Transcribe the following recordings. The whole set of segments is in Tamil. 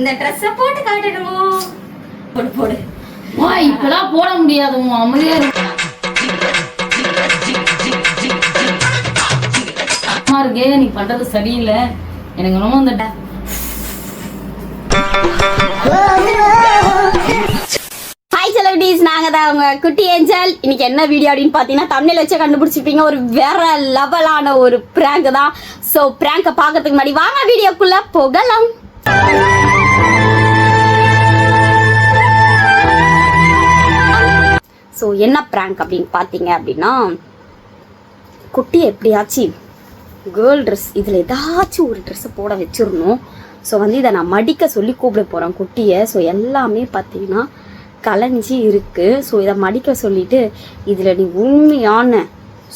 இந்த Dress போட்டு காட்டணுமோ? போடு போடு. வா இப்பலாம் போட முடியாது அமைதியா இருக்கு. நீ பண்றது சரியில்லை. எனக்கு ரொம்ப அந்த ஹாய் செலிபிரிட்டிஸ், நாங்க தான் உங்க குட்டி ஏஞ்சல். இன்னைக்கு என்ன வீடியோ அப்படின்னு பாத்தீங்கன்னா தம்ப்நெயில் வச்சு கண்டுபிடிச்சிருப்பீங்க. ஒரு வேற லெவலான ஒரு பிராங்க் தான். சோ பிராங்கை பார்க்கறதுக்கு முன்னாடி வாங்க வீடியோக்குள்ள போகலாம். ஸோ என்ன ப்ராங்க் அப்படின்னு பார்த்தீங்க அப்படின்னா, குட்டி எப்படியாச்சும் கேர்ள் ட்ரெஸ் இதில் ஏதாச்சும் ஒரு ட்ரெஸ்ஸை போட வச்சிடணும். ஸோ இதை நான் மடிக்க சொல்லி கூப்பிட போகிறேன் குட்டியை. ஸோ எல்லாமே பார்த்தீங்கன்னா கலைஞ்சி இருக்குது. ஸோ இதை மடிக்க சொல்லிவிட்டு இதில் நீ உண்மையான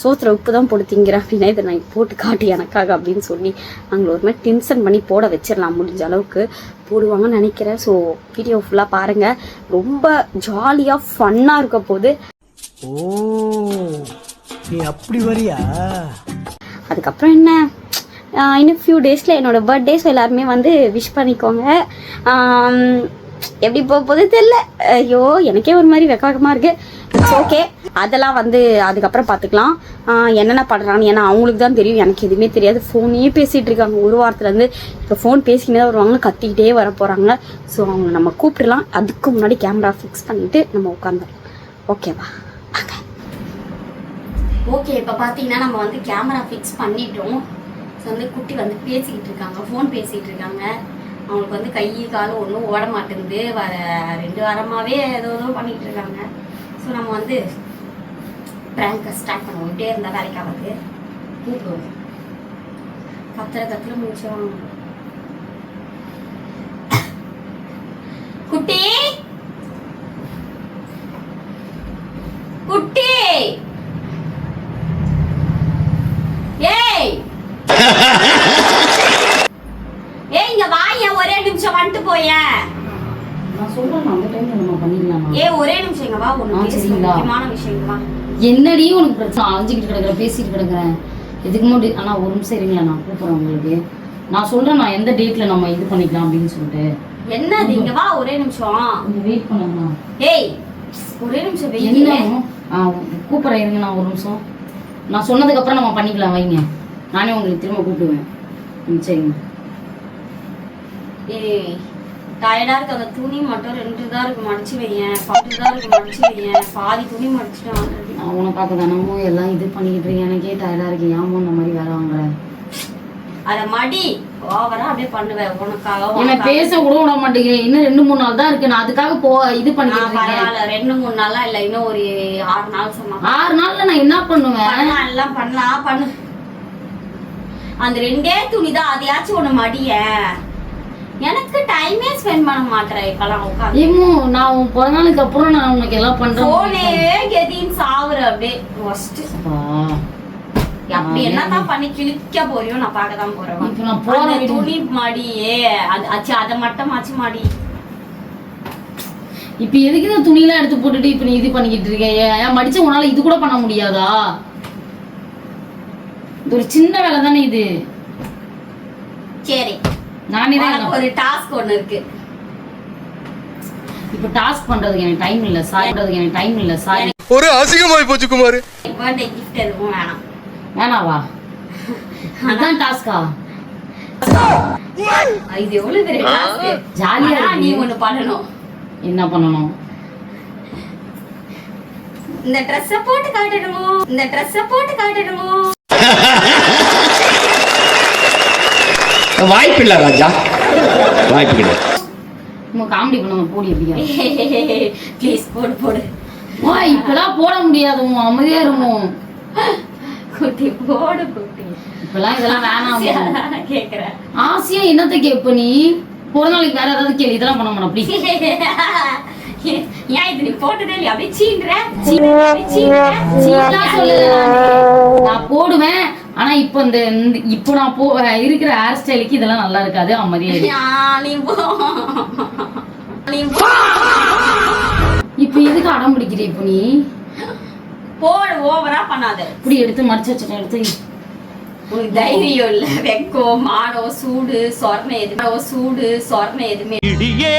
சோத்துல உப்பு தான் போட்டு திங்கிற அப்படின்னா இதை நான் போட்டு காட்டி எனக்காக அப்படின்னு சொல்லி நாங்கள் ஒரு மாதிரி டென்ஷன் பண்ணி போட வச்சிடலாம். முடிஞ்ச அளவுக்கு போடுவாங்கன்னு நினைக்கிறேன். ஸோ வீடியோ ஃபுல்லாக பாருங்கள். ரொம்ப ஜாலியாக ஃபன்னாக இருக்க போது. ஓ நீ அப்படி வரியா? அதுக்கப்புறம் என்ன, இன்னும் ஃபியூ டேஸில் என்னோடய பர்த்டே. ஸோ எல்லாருமே விஷ் பண்ணிக்கோங்க. எப்படி போகுது தெரியல. ஐயோ எனக்கே ஒரு மாதிரி வெக்கமாக இருக்குது. இட்ஸ் ஓகே, அதெல்லாம் அதுக்கப்புறம் பார்த்துக்கலாம். என்னென்ன பண்ணுறான்னு ஏன்னா அவங்களுக்கு தான் தெரியும், எனக்கு எதுவுமே தெரியாது. ஃபோனே பேசிகிட்டு இருக்காங்க ஒரு வாரத்துலேருந்து. இப்போ ஃபோன் பேசிக்கிட்டே தான் வருவாங்க, கத்திக்கிட்டே வர போகிறாங்க. ஸோ அவங்க நம்ம கூப்பிட்டுலாம். அதுக்கு முன்னாடி கேமரா ஃபிக்ஸ் பண்ணிவிட்டு நம்ம உட்காந்துடலாம். ஓகேவா? ஓகே, இப்போ பார்த்தீங்கன்னா நம்ம கேமரா ஃபிக்ஸ் பண்ணிட்டோம். ஸோ குட்டி பேசிக்கிட்டு இருக்காங்க, ஃபோன் பேசிகிட்டு இருக்காங்க. அவங்களுக்கு கை காலம் ஒன்றும் ஓட மாட்டேங்குது. வர 2 வாரமாகவே ஏதோ பண்ணிகிட்டு இருக்காங்க. ஸோ நம்ம ப்ராங்கை ஸ்டார்ட் பண்ணுவோம். இப்படியே இருந்தால் வேலைக்காவது கூப்பிடுவோம். கத்திர முடிச்சோம். குட்டி குட்டி ஏய் ஏய் இங்க வாயா, ஒரே நிமிஷம் வந்துட்டு போயேன். நான் சொல்றேன் அந்த டைம்ல நம்ம பண்ணிடலாம். ஒரே நிமிஷம் இங்க வா, முக்கியமான விஷயம் வா. என்னடி உனக்கு பிரச்சனை? அலைஞ்சிக்கிட்டு கிடக்குற, பேசிட்டு கிடக்குறேன். இதுக்கு முன்னாடி ஆனா ஒரு நிமிஷம் இருங்களா, நான் கூப்பிடுறேன் உங்களுக்கு. நான் சொல்றேன் நான் எந்த டேட்ல நம்ம இது பண்ணிக்கலாம் அப்படின்னு சொல்லிட்டு. என்னது? இங்க வா, ஒரே நிமிஷம் கொஞ்சம் வெயிட் பண்ணுங்க. ஏய் ஒரே நிமிஷம் வெயிட். கூப்பிடுறேன் இருங்க, நான் ஒரு நிமிஷம். நான் சொன்னதுக்கு அப்புறம் நம்ம பண்ணிக்கலாம், வைங்க. நானே உங்களுக்கு திரும்ப கூப்பிடுவேன். சரிங்க. ஏய் டயர்டா இருக்கு. அந்த துணி மட்டும் 2 தான் இருக்கு, மடிச்சு வையேன். 10 தான் இருக்கு, மடிச்சு வையேன். பாதி துணி மடிச்சுட்டேன் ஆல்ரெடி. அவனை பார்க்க தானமோ எல்லாம் இது பண்ணிக்கிட்டு இருக்கேன். எனக்கே டயர்டா இருக்கு. ஏமோ இந்த மாதிரி வேலை வாங்குறேன். அத மடி ஓவரா அப்படியே பண்ணுவேன் உனக்காக. என்ன பேச கூட விட மாட்டேங்கிறேன். இன்னும் 2-3 நாள் தான் இருக்கு. நான் அதுக்காக இது பண்ணிக்கிட்டு இருக்கேன். பரவாயில்ல, 2-3 நாளா இல்ல, இன்னும் ஒரு 6 நாள் சொன்னா. 6 நாள்ல நான் என்ன பண்ணுவேன்? எல்லாம் பண்ணு. அந்த 2 துணி தான், அதையாச்சும் ஒண்ணு மடிய. எனக்கு டைமே ஸ்பெண்ட் பண்ண மாட்டேன் இப்பெல்லாம் உட்காந்து. ஏமோ நான் உன் பிறந்த நாளுக்கு அப்புறம் நான் உனக்கு எல்லாம் பண்றேன். போனே கெதின்னு சாவுற அப்படியே ஃபர்ஸ்ட். அப்படி என்னதான் பண்ணி கிழிக்க போறியோ நான் பார்க்க தான் போறேன். இப்போ நான் போற துணி மடியே அதை மட்டமாச்சு மடி. இப்ப எதுக்கு இந்த துணியெல்லாம் எடுத்து போட்டுட்டு இப்ப நீ இது பண்ணிக்கிட்டு இருக்க? ஏன் மடிச்ச உன்னால இது கூட பண்ண முடியாதா? இது ஒரு சின்ன வேலை தானே இது. சரி, நானே ஒரு டாஸ்க் ஒண்ணு இருக்கு. இப்ப டாஸ்க் பண்றதுக்கு எனக்கு டைம் இல்ல. சாரி ஒரு அசிங்கமாய் போச்சு குமார். பர்த்டே gift எதுவும் வேணாம். வேணாவா? அதான் டாஸ்கா? இது எவ்வளவு பெரிய டாஸ்க். ஜாலியா நீ ஒண்ணு பண்ணணும். என்ன பண்ணணும்? இந்த Dress போட்டு காட்டணுமோ? வாய்ப்பில்லை ராஜா, வாய்ப்பில்லை. நம்ம காமெடி பண்ண போடி எப்படியா? ப்ளீஸ் போடு. வா இப்பெல்லாம் போட முடியாது, அமைதியா இருக்கும். குட்டி போடு குட்டி. இப்பெல்லாம் இதெல்லாம் வேணாம் கேக்குறேன். ஆசையா என்னத்த கேப்ப நீ? ஒரு நாளைக்கு வேற ஏதாவது கேள்வி. இதெல்லாம் பண்ண மாட்டோம் ப்ளீஸ். ஏன் இது நீ போட்டதே இல்லையா? அப்படியே சீன்றா நான் போடுவேன். ஆனா இப்ப இப்போ நான் இருக்கிற ஹேர் ஸ்டைலுக்கு இதெல்லாம் நல்லா இருக்காது. அமைதியா இப்ப எதுக்கு அடம் பிடிக்கிற? இப்ப நீ போடு, ஓவரா பண்ணாத. இப்படி எடுத்து மடிச்சு வச்சுட்டு எடுத்து உனக்கு தைரியம் இல்ல, வெக்கம், மானம், சூடு சொரணை எதுவுமே இடியே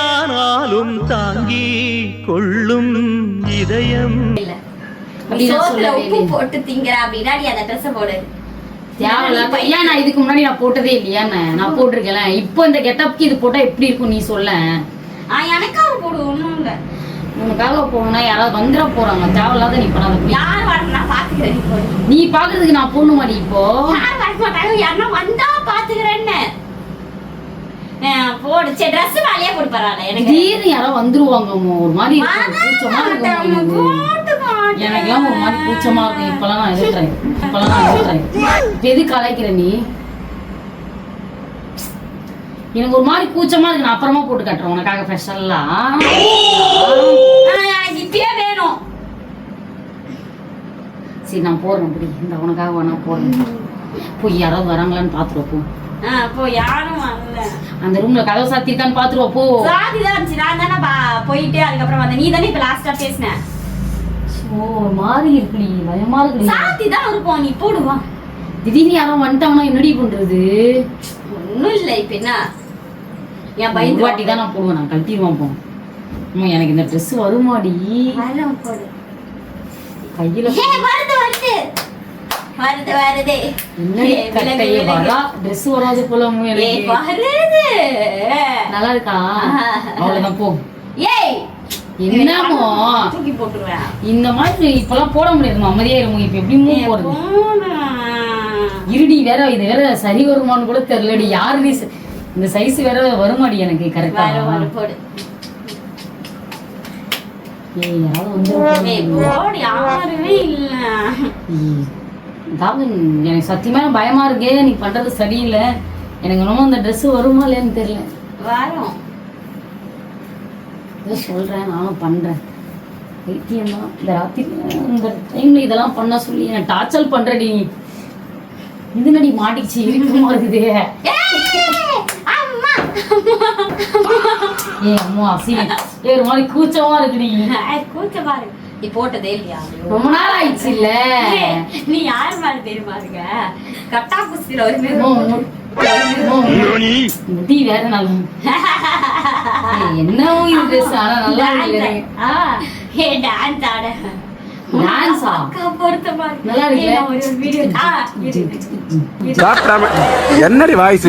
ஆனாலும் தாங்கி கொள்ளும் இதயம் இல்ல. அப்படி நான் சோத்துல சொல்லவே உப்பு இல்லை. போட்டு திங்கிற அப்படின்னா நீ அந்த ட்ரெஸ் போடு. தேவையில்லாத ஏன் நான் இதுக்கு முன்னாடி நான் போட்டதே இல்லையா? நான் போட்டிருக்கேன். இப்போ இந்த கெட்டப்க்கு இது போட்டா எப்படி இருக்கும் நீ சொல்ல? எனக்காக போடு, ஒண்ணும் இல்ல. உனக்காக போனா யாராவது வந்துட போறாங்க. தேவையில்லாத நீ பண்ணாத. யார் வரணும் நான் பாத்துக்கிறேன். நீ போடு. நீ பாக்குறதுக்கு நான் போடணும் மாடி இப்போ. யார் வர மாட்டாங்க, யாருன்னா வந்தா பாத்துக்கிறேன்னு போடு. சரி ட்ரெஸ் வேலையே போட்டு பரவாயில்ல. எனக்கு திடீர்னு யாராவது வந்துருவாங்க ஒரு மாதிரி கூச்சமா இருக்கும். எனக்கெல்லாம் ஒரு மாதிரி கூச்சமா இருக்கும். இப்பெல்லாம் நான் எதிர்க்கிறேன். எது கலாய்க்கிற நீ? எனக்கு ஒரு மாதிரி கூச்சமா இருக்கு. நான் அப்புறமா போட்டு கட்டுறேன் உனக்காக ஸ்பெஷலா. எனக்கு இப்பயே வேணும். சரி நான் போறேன். அப்படி இந்த உனக்காக வேணா போறேன். போய் யாராவது வராங்களான்னு பாத்துருவா போ. போ, யாரும் வரல. அந்த ரூம்ல கதவு சாத்திருக்கான்னு பாத்துருவா போ. சாதிதான் இருந்துச்சு. நான் தானே போயிட்டு அதுக்கப்புறம் வந்தேன். நீ தானே இப்ப லாஸ்டா பேசின. ஒரு மாதிரி இருக்குடி, பயமா இருக்குடி. சாத்தி தான் இருப்போம். நீ போடுவா. திடீர்னு யாரும் வந்துட்டாங்கன்னா என்னடி பண்றது? ஒண்ணும் இல்ல. இப்ப என்ன என் ஒரு வாட்டி தான் நான் போடுவேன். நான் கழட்டிடுவான் போ. அம்மா எனக்கு இந்த ட்ரெஸ் வருமாடி? போடு. கையில வருது. என்னடி கட்டையே வரா? ட்ரெஸ் வராது போல எனக்கு. வருது. நல்லா இருக்கா? அவ்வளவுதான் போ. ஏய் என்னமோ தூக்கி போட்டுருவேன். இந்த மாதிரி இப்பெல்லாம் போட முடியாது. அமைதியா இருங்க. இப்ப எப்படி மூவ் போறது? இருடி வேற இது வேற சரி வருமானு கூட தெரியலடி. யாருடி இந்த சைஸ் வேற வருமாடி எனக்கு கரெக்டா? போடு. ஏய் யாராவது வந்து போடு. யாருமே இல்ல. அதாவது எனக்கு சத்தியமா பயமா இருக்கே. நீ பண்றது சரியில்லை. எனக்கு என்னமோ இந்த ட்ரெஸ் வருமா இல்லையான்னு தெரியல. வரும். ஏதோ சொல்றேன், நானும் பண்றேன். வைத்தியம் தான். இந்த ராத்திரி இந்த டைம்ல இதெல்லாம் பண்ண சொல்லி என்ன டார்ச்சல் பண்றடி. இது நடி மாட்டிச்சு இருக்குமா இருக்குது. ஏ அம்மா அசிங்க. ஒரு மாதிரி கூச்சமா இருக்குடி. கூச்சமா இருக்கு. நீ போட்டதே இல்லையா? ரொம்ப நாள் ஆயிடுச்சு இல்ல. நீ யார் மேல தெரியுமா இருக்க? கட்டா குஸ்தில ஒரு முடி வேற நல்லா. என்ன ட்ரெஸ் ஆனா நல்லா இருக்கு. டான்ஸ் ஆட. டான்ஸா? பொருத்தமா நல்லா இருக்கு. ஒரு வீடியோ காட்டாம என்னடி வாய்ஸ்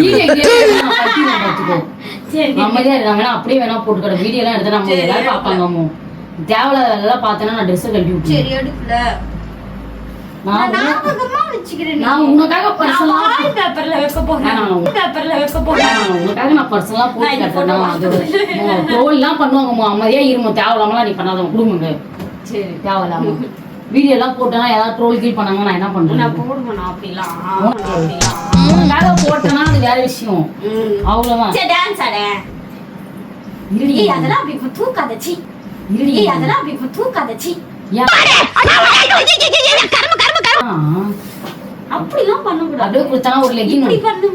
அமைதியா இருக்காங்க. அப்படியே வேணா போட்டுக்கிற வீடியோ எல்லாம் எடுத்து நம்ம எல்லாரும் பாப்பாங்க. தேவையில்லாத பார்த்தேன்னா நான் ட்ரெஸ் கழட்டி விட்டு. சரி எடுக்கல. நான் உனக்காக பர்சனலா பேப்பர்ல வைக்க போறேன். உனக்காக நான் பர்சனலா போட்டு கட்டுறேன். ட்ரோல் எல்லாம் பண்ணுவாங்க. அமைதியா இருமோ. தேவையில்லாமலாம் நீ பண்ணாத குடும்பங்க. சரி தேவையில்லாம வீடியோ எல்லாம் போட்டேன்னா ஏதாவது ட்ரோல் கீழ் பண்ணாங்க நான் என்ன பண்றேன்? நான் போடுவேன். அப்படிலாம் உனக்காக போட்டேன்னா அது வேற விஷயம். அவ்வளவுதான். சரி டான்ஸ் ஆட. அதெல்லாம் அப்படி தூக்காதச்சி. அதெல்லாம் அப்படி தூக்காதச்சி. அப்படிலாம் பண்ண கூடாது. அப்படியே கொடுத்தா ஒரு லெகின் இப்படி பண்ணு.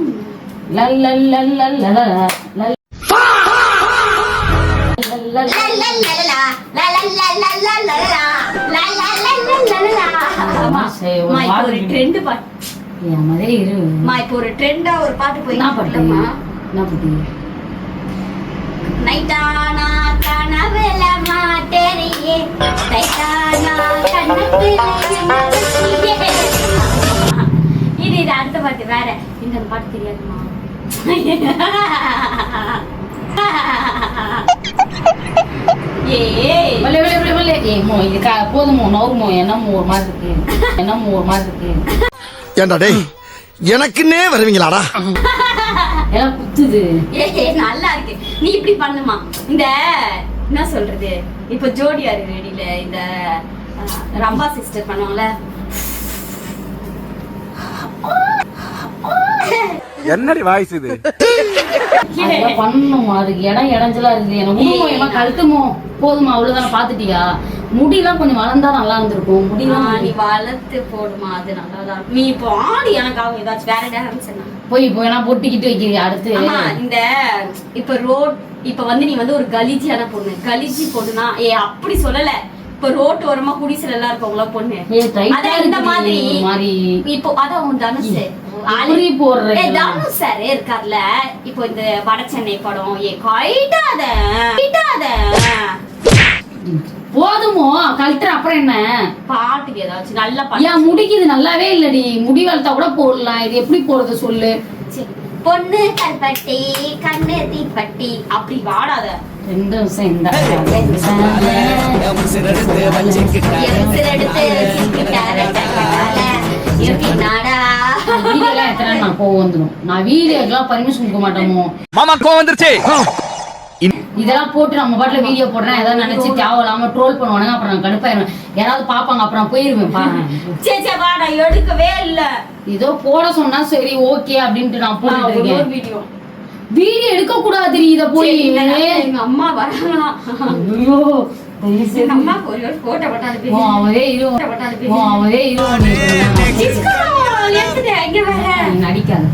ஒரு ட்ரெண்ட் இப்போ ஒரு ட்ரெண்டா ஒரு பாட்டு போய் என்ன பாட்டு? நைட்டானா கனவுல மாட்டேரியே தைட்டானா கண்ணத்துல இது அடுத்த பாட்டு வேற. இந்த பாட்டு தெரியாதுமா? போதுமோ நவுமோ என்னமோ ஒரு மாதிரி இருக்கு. ஏண்டா டேய் எனக்குன்னே வருவீங்களாடா? எல்லாம் குத்துது. நல்லா இருக்கு. நீ இப்படி பண்ணுமா? இந்த என்ன சொல்றது, இப்ப ஜோடியாரு ரெடியில இந்த ரம்பா சிஸ்டர் பண்ணுவாங்கல்ல. என்னடி வாய்ஸ் இது? பண்ணணுமா? அதுக்கு இடம் இடைஞ்சலா இருக்கு. எனக்கு கழுத்துமோ போதுமா? அவ்வளவுதானே. பாத்துட்டியா? முடியெல்லாம் கொஞ்சம் வளர்ந்தா நல்லா இருந்திருக்கும். முடியெல்லாம் நீ வளர்த்து போடுமா, அது நல்லாதான். நீ இப்போ ஆடி எனக்காக ஏதாச்சும் வேற டான்ஸ் போய் வேணா பொட்டிக்கிட்டு வைக்கிறீங்க அடுத்து. இந்த இப்ப ரோட் இப்ப வந்து நீ வந்து ஒரு கலிஜியான பொண்ணு. கலிஜி பொண்ணுனா அப்படி சொல்லல. இப்ப ரோட்டு ஓரமா குடிசைல எல்லாம் இருக்கவங்களா பொண்ணு அதான் இந்த மாதிரி இப்போ அதான் உன் தனுஷ் தனுஷ் சார் இருக்கார்ல இப்போ இந்த வட சென்னை படம் கைட்டாத போதுமோ கல்ட்டுற அப்புறம் என்ன பாட்டுக்கு ஏதாச்சும் நல்லா பாட்டு ஏன் முடிக்குது நல்லாவே இல்லடி முடி வளர்த்தா கூட போடலாம் இது எப்படி போறது சொல்லு பொண்ணு கல்பட்டி கண்ணு தீப்பட்டி அப்படி வாடாத 2 நிமிஷம் இந்த நான் கோவம் வந்துடும் நான் வீடியோக்கெல்லாம் பர்மிஷன் கொடுக்க மாட்டோமோ மாமா கோவம் வந்துருச்சு இதெல்லாம் போட்டு நம்ம பாட்டுல வீடியோ போடுறேன் ஏதாவது நினைச்சு தேவையில்லாம ட்ரோல் பண்ணுவானுங்க அப்புறம் நான் கடுப்பாயிருவேன் யாராவது பாப்பாங்க அப்புறம் நான் போயிருவேன் பாருங்க எடுக்கவே இல்ல ஏதோ போட சொன்னா சரி ஓகே அப்படின்ட்டு நான் போட்டுட்டு இருக்கேன் வீடியோ எடுக்க கூடாது இத போய் எங்க அம்மா வராங்களா ஐயோ அம்மா ஒரு போட்டோ போட்டாது அவரே நடிக்காது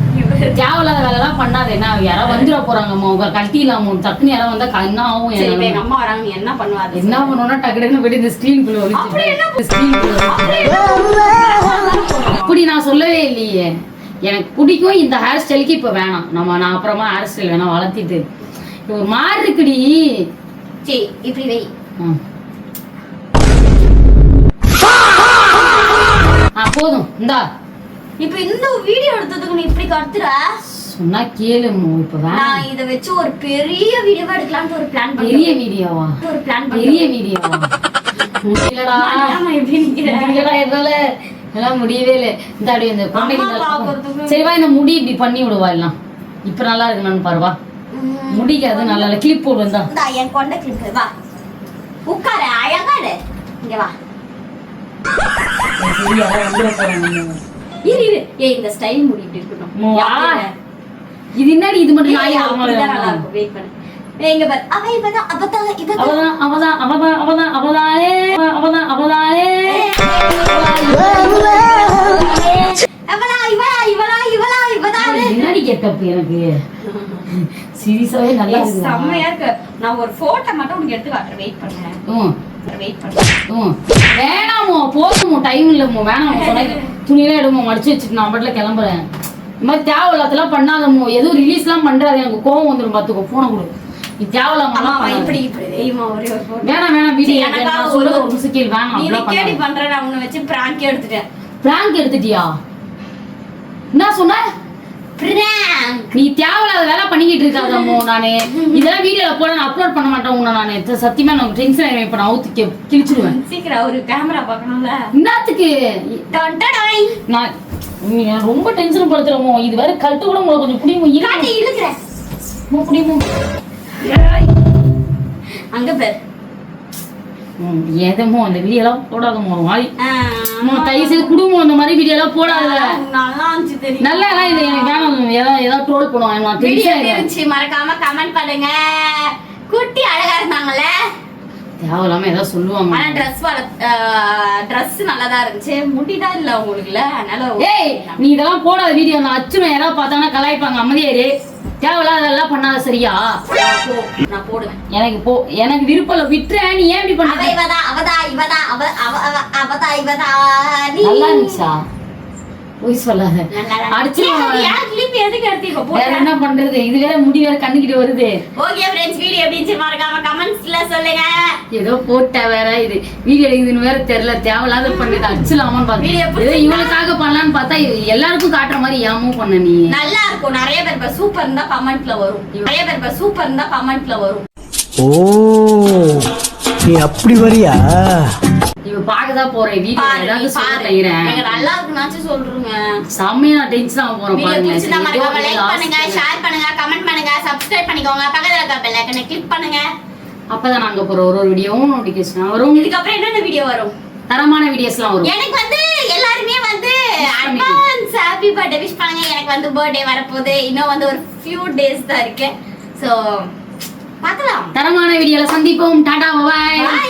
தேவையில்லாத வேலை எல்லாம் பண்ணாது என்ன யாராவது வந்துட போறாங்க உங்க கட்டிடலாமோ டக்குன்னு யாராவது வந்தா என்ன ஆகும் எங்க அம்மா வராங்க என்ன பண்ணுவாங்க என்ன பண்ணுவோம்னா டக்குனு போயிட்டு இந்த ஸ்கிரீனுக்குள்ள அப்படி நான் சொல்லவே இல்லையே எனக்கு பிடிக்கும் இந்த ஹேர் ஸ்டைலுக்கு இப்ப வேணாம் நான் அப்புறமா ஹேர் ஸ்டைல் வேணா வளர்த்திட்டு ஒரு மாதிரி இருக்குடி இப்படி வை போதும் இந்தா இப்ப இந்த வீடியோ எடுத்ததுக்கு நீ இப்படி கத்துற சொன்னா கேளுமோ இப்ப நான் இத வச்சு ஒரு பெரிய வீடியோவா எடுக்கலாம்னு ஒரு பிளான் பண்ணேன் பெரிய வீடியோவா முடியலடா எப்படி நிக்கிறேன் எல்லாம் முடியவே இல்லை இந்த அப்படி இந்த சரிவா இந்த முடி இப்படி பண்ணி விடுவா எல்லாம் இப்ப நல்லா இருக்குன்னு பாருவா முடிக்கு அது நல்லா இல்ல கிளிப் போடுவேன் தான் என் கொண்ட கிளிப் வா உட்காரு அழகாடு இங்க வா இந்த ஸ்டைல் முடி இப்படி இருக்கணும் இது என்னடி இது மட்டும் நல்லா இருக்கும் வெயிட் பண்ணு எங்க பாரு என்னடி கெட்டப் எனக்கு சீரியஸாவே நல்லா இருக்கு செம்மையா இருக்கு நான் ஒரு போட்டோ மட்டும் உனக்கு எடுத்து காட்டுறேன் வெயிட் பண்ணு வேணாமோ போதுமோ டைம் இல்லமோ வேணாமோ துணியெல்லாம் எடுமோ மடிச்சு வச்சுட்டு நான் பாட்டுல கிளம்புறேன் இந்த மாதிரி தேவையில்லாதெல்லாம் பண்ணாதமோ எதுவும் ரிலீஸ் எல்லாம் பண்றாது எனக்கு கோவம் வந்துடும் பாத்துக்கோ போன கொடு நீ தேவையில்லாம வேணாம் வீடியோ சொல்றது ஒரு முசுக்கில் வேணாம் பண்றேன் நான் உன்னை வச்சு பிராங்க் எடுத்துட்டேன் பிராங்க் எடுத்துட்டியா என்ன சொன்ன நீ தேவையில்லாத வேலை பண்ணிக்கிட்டு இருக்காதமோ நானு இதெல்லாம் வீடியோல போட நான் அப்லோட் பண்ண மாட்டேன் உன்னை நானு சத்தியமா நான் டென்ஷன் ஆயிடுவேன் இப்ப நான் அவுத்து கிழிச்சிடுவேன் சீக்கிரம் ஒரு கேமரா பார்க்கணும்ல என்னத்துக்கு நான் ரொம்ப டென்ஷன் படுத்துறமோ இது வேற கல்ட்டு கூட உங்களுக்கு கொஞ்சம் புடியுமோ அங்க பேர் ஏதமோ அந்த வீடியோ எல்லாம் போடாதமோ ஒரு மாதிரி தயவு செய்து குடும்பம் அந்த மாதிரி வீடியோ எல்லாம் போடாத நல்லா எல்லாம் இது எனக்கு வேணும் ஏதாவது ட்ரோல் பண்ணுவாங்க மறக்காம கமெண்ட் பண்ணுங்க குட்டி அழகா இருந்தாங்கல்ல தேவையில்லாம ஏதாவது சொல்லுவாங்க ட்ரெஸ் நல்லாதான் இருந்துச்சு முடிதான் இல்ல உங்களுக்குல அதனால நீ இதெல்லாம் போடாத வீடியோ நான் அச்சுன்னு யாராவது பார்த்தாங்கன்னா கலாய்ப்பாங்க அமைதியாரு தேவையில்லாத அதெல்லாம் பண்ணாத சரியா நான் போடுவேன் எனக்கு விருப்பம் இல்ல விட்டுறேன் நீ ஏன் இப்படி பண்ண நல்லா இருந்துச்சா பொய் சொல்லாத என்ன பண்றது இது வேற முடி வேற கண்ணுக்கிட்டு வருது ஏதோ போட்ட வேற இது வீடியோ எடுக்குதுன்னு வேற தெரியல தேவையில்லாத பண்ணிட்டு அடிச்சலாமான்னு பாத்து இவனுக்காக பண்ணலான்னு பார்த்தா எல்லாருக்கும் காட்டுற மாதிரி ஏமும் பண்ண நீ நல்லா இருக்கும் நிறைய பேர் சூப்பர் இருந்தா கமெண்ட்ல வரும் ஓ நீ அப்படி வரியா இவ பாக்கதான் போறேன் வீடியோ ஏதாவது சொல்றேன் நல்லா இருக்குனாச்சு சொல்றீங்க செம்மையா நான் டென்ஷன் ஆக போறேன் பாருங்க லைக் பண்ணுங்க ஷேர் பண்ணுங்க கமெண்ட் பண்ணுங்க சப்ஸ்கிரைப் பண்ணிக்கோங்க பக்கத்துல இருக்க பெல் ஐகானை கிளிக் பண்ணுங்க அப்பதான் நாங்க போற ஒரு வீடியோவும் நோட்டிபிகேஷன் வரும் இதுக்கு அப்புறம் என்னென்ன வீடியோ வரும் தரமான வீடியோஸ்லாம் வரும் எனக்கு எல்லாருமே அட்வான்ஸ் ஹேப்பி பர்த்டே விஷ் பண்ணுங்க எனக்கு பர்த்டே வரப்போகுது இன்னும் ஒரு few days தான் இருக்கு சோ பார்க்கலாம் தரமான வீடியோல சந்திப்போம் டாடா பை